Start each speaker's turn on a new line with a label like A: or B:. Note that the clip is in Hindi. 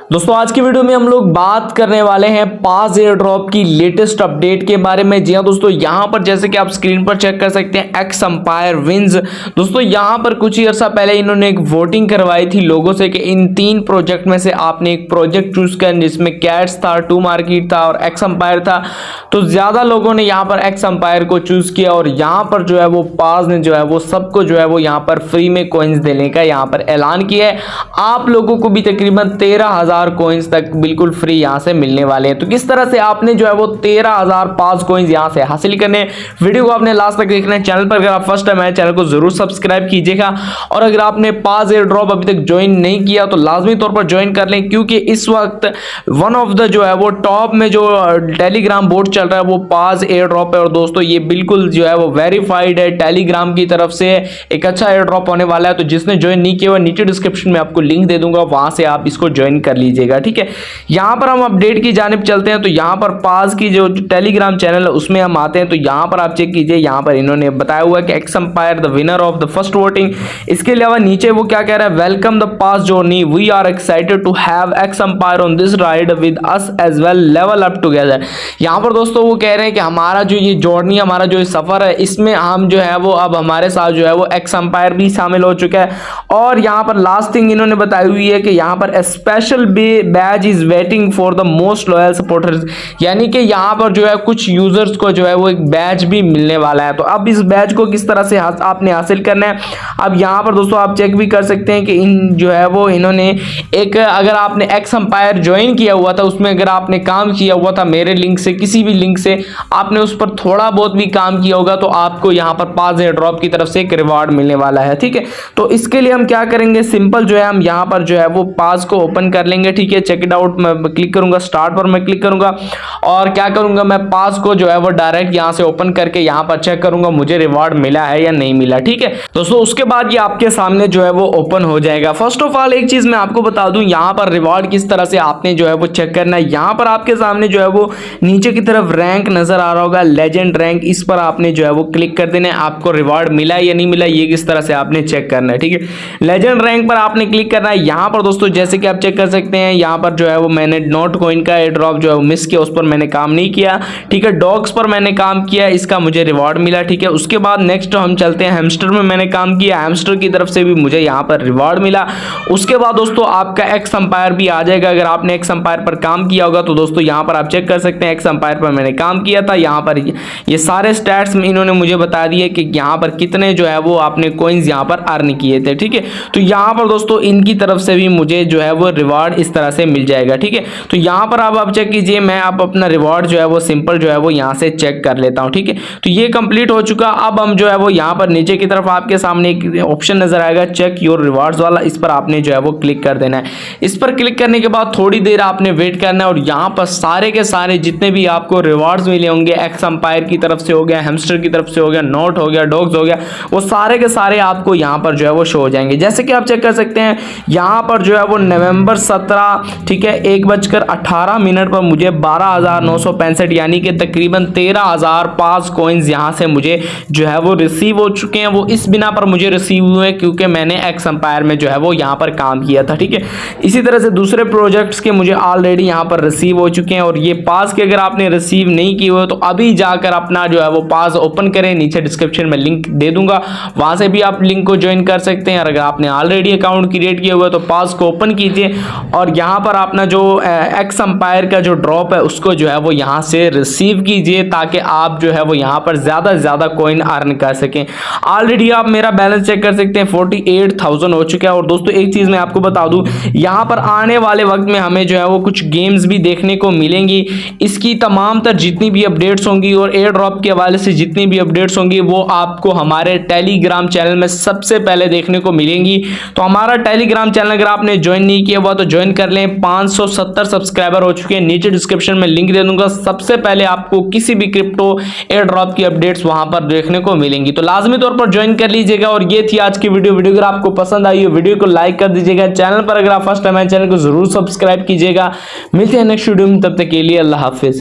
A: दोस्तों आज की वीडियो में हम लोग बात करने वाले हैं पास एयर ड्रॉप की लेटेस्ट अपडेट के बारे में। जी हाँ दोस्तों, यहां पर जैसे कि आप स्क्रीन पर चेक कर सकते हैं एक्स एम्पायर विंस। दोस्तों यहां पर कुछ ही अर्सा पहले इन्होंने एक वोटिंग करवाई थी लोगों से कि इन 3 प्रोजेक्ट में से आपने एक प्रोजेक्ट चूज कर, जिसमें कैट्स था, टू मार्केट था और एक्स एम्पायर था। तो ज्यादा लोगों ने यहाँ पर एक्स एम्पायर को चूज किया और यहाँ पर जो है वो पास ने जो है वो सबको जो है वो यहाँ पर फ्री में कॉइन्स देने का यहाँ पर ऐलान किया है। आप लोगों को भी तकरीबन 13,000 कॉइन्स तक बिल्कुल फ्री यहां से मिलने वाले हैं। तो किस तरह से आपने जो है वो 13,000 पास कॉइन्स यहां से हासिल करने, वीडियो को आपने लास्ट तक देखना है। चैनल पर अगर आप फर्स्ट टाइम आए चैनल को जरूर सब्सक्राइब कीजिएगा और अगर आपने पास एयर ड्रॉप अभी तक ज्वाइन नहीं किया तो लाजमी तौर पर ज्वाइन कर लें, क्योंकि इस वक्त वन ऑफ द जो है वो टॉप में जो टेलीग्राम बोट चल रहा है वो पास एयर ड्रॉप है। और दोस्तों ये बिल्कुल जो है वो वेरीफाइड है टेलीग्राम की तरफ से, एक अच्छा एयर ड्रॉप होने वाला है। तो जिसने ज्वाइन नहीं किया हुआ नीचे डिस्क्रिप्शन में आपको लिंक दे दूंगा, वहां से आप इसको ज्वाइन कर लीजिएगा। ठीक है, यहां पर हम अपडेट की जानिब चलते हैं। तो यहां पर पास की जो टेलीग्राम चैनल है उसमें हम आते हैं। तो यहां पर आप चेक कीजिए, यहां पर इन्होंने बताया हुआ है कि X Empire the winner of the first voting. इसके अलावा नीचे वो क्या कह रहा है, welcome the pass journey, we are excited to have X Empire on this ride with us as well, level up together. यहां पर दोस्तों वो कह रहे हैं कि हमारा जो ये जर्नी, हमारा जो सफर है, इसमें हम जो है वो अब हमारे साथ जो है वो एक्स एम्पायर भी शामिल हो चुका है। और यहां पर लास्ट थिंग इन्होंने बताई हुई है कि यहां पर special badge is waiting for the most loyal supporters, यानी कि यहां पर जो है कुछ यूजर्स को जो है वो एक बैज भी मिलने वाला है। तो अब इस बैज को किस तरह से आपने हासिल करना है, अब यहां पर दोस्तों आप चेक भी कर सकते हैं कि इन जो है वो इन्होंने एक, अगर आपने एक्स एम्पायर ज्वाइन किया हुआ था उसमें अगर आपने काम किया हुआ था मेरे लिंक से, किसी भी लिंक से आपने उस पर थोड़ा बहुत भी काम किया होगा, तो आपको यहां पर पास एयर ड्रॉप की तरफ से एक रिवार्ड मिलने वाला है। ठीक है, तो इसके लिए हम क्या करेंगे, सिंपल जो है हम यहां पर जो है वो पास को ओपन कर लेंगे। ठीक है, चेक इट आउट मैं क्लिक करूंगा, स्टार्ट पर मैं क्लिक करूंगा और क्या करूंगा, मैं पास को जो है वो डायरेक्ट यहां से ओपन करके यहां पर चेक करूंगा मुझे रिवार्ड मिला है या नहीं मिला। ठीक है दोस्तों, उसके बाद ये आपके सामने जो है वो ओपन हो जाएगा। फर्स्ट ऑफ ऑल एक चीज मैं आपको बता दूं, यहां पर रिवार्ड किस तरह से आपने जो है वो चेक करना है। यहां पर आपके सामने जो है वो नीचे की तरफ रैंक नजर आ रहा होगा, लेजेंड रैंक, इस पर आपने जो है वो क्लिक कर देना है। आपको रिवार्ड मिला है या नहीं मिला ये किस तरह से आपने चेक करना है। ठीक है, लेजेंड रैंक पर आपने क्लिक करना है। यहां पर दोस्तों जैसे कि आप चेक कर सकते हैं, यहां पर जो है वो मैंने नोट कॉइन का एयर ड्रॉप जो है मिस किया, उस पर मैंने काम नहीं किया। ठीक है, डॉग्स पर मैंने काम किया, इसका मुझे रिवॉर्ड मिला। ठीक है, उसके बाद नेक्स्ट हम चलते हैं हैमस्टर में, मैंने काम किया, हैमस्टर की तरफ से भी मुझे यहां पर रिवॉर्ड मिला। उसके बाद दोस्तों आपका एक्स एम्पायर भी आ जाएगा। अगर आपने एक्स एम्पायर पर काम किया होगा तो दोस्तों यहां पर आप चेक कर सकते हैं एक्स एम्पायर पर मैंने काम किया था। यहां पर ये सारे स्टैट्स इन्होंने मुझे बता दिए कि यहां पर कितने जो है वो आपने कॉइन्स यहां पर अर्न किए थे। ठीक है, तो यहां पर दोस्तों इनकी तरफ से भी मुझे जो है वो रिवॉर्ड इस तरह से मिल जाएगा। ठीक है, तो यहां पर आप चेक कीजिए, मैं आप अपना रिवॉर्ड जो है वो सिंपल जो है वो यहां से चेक कर लेता हूं। ठीक है, तो ये कंप्लीट हो चुका। अब हम जो है वो यहां पर नीचे की तरफ आपके सामने एक ऑप्शन नजर आएगा चेक योर रिवॉर्ड्स वाला, इस पर आपने जो है वो क्लिक कर देना है। इस पर क्लिक करने के बाद थोड़ी देर आपने वेट करना है और यहां पर सारे के सारे जितने भी आपको रिवॉर्ड्स मिले होंगे, एक्स एम्पायर की तरफ से हो गया, हैमस्टर की तरफ से हो गया, नोट हो गया, डॉग्स हो गया, वो सारे के सारे आपको यहां पर जो है वो शो हो जाएंगे। जैसे कि आप चेक कर सकते हैं यहां पर जो है वो नवंबर 17, ठीक है, 1:18 पर मुझे 12,965 यानी कि तकरीबन 13,000 पास कॉइन्स यहां से मुझे जो है वो रिसीव हो चुके हैं। वो इस बिना पर मुझे रिसीव हुए क्योंकि मैंने एक्स एम्पायर में जो है वो यहां पर काम किया था। ठीक है, इसी तरह से दूसरे प्रोजेक्ट्स के मुझे ऑलरेडी यहां पर रिसीव हो चुके हैं। और ये पास के अगर आपने रिसीव नहीं किए हुए तो अभी जाकर अपना जो है वो पास ओपन करें, नीचे डिस्क्रिप्शन में लिंक दे दूंगा, वहां से भी आप लिंक को ज्वाइन कर सकते हैं। और अगर आपने ऑलरेडी अकाउंट क्रिएट किया हुआ है तो पास को ओपन कीजिए और यहां पर अपना जो एक्स एम्पायर का जो ड्रॉप है उसको जो है वो यहां से रिसीव कीजिए, ताकि आप जो है वो यहां पर ज्यादा से ज्यादा कॉइन अर्न कर सकें। ऑलरेडी आप मेरा बैलेंस चेक कर सकते हैं 48,000 हो चुका है। और दोस्तों एक चीज मैं आपको बता दूं, यहां पर आने वाले वक्त में हमें जो है वो कुछ गेम्स भी देखने को मिलेंगी। इसकी तमाम तर जितनी भी अपडेट्स होंगी और एयर ड्रॉप के हवाले से जितनी भी अपडेट्स होंगी वो आपको हमारे टेलीग्राम चैनल में सबसे पहले देखने को मिलेंगी। तो हमारा टेलीग्राम चैनल अगर आपने ज्वाइन नहीं किया हुआ तो ज्वाइन कर लें। 570 सब्सक्राइबर हो चुके हैं, नीचे डिस्क्रिप्शन में लिंक दे दूंगा, सबसे पहले आपको किसी भी क्रिप्टो एयर ड्रॉप की अपडेट्स वहां पर देखने को मिलेंगी। तो लाजमी तौर पर ज्वाइन कर लीजिएगा। और ये थी आज की वीडियो अगर आपको पसंद आई हो वीडियो को लाइक कर दीजिएगा। चैनल पर अगर आप फर्स्ट टाइम आए चैनल को जरूर सब्सक्राइब कीजिएगा। मिलते हैं नेक्स्ट वीडियो में, तब तक के लिए अल्लाह हाफिज।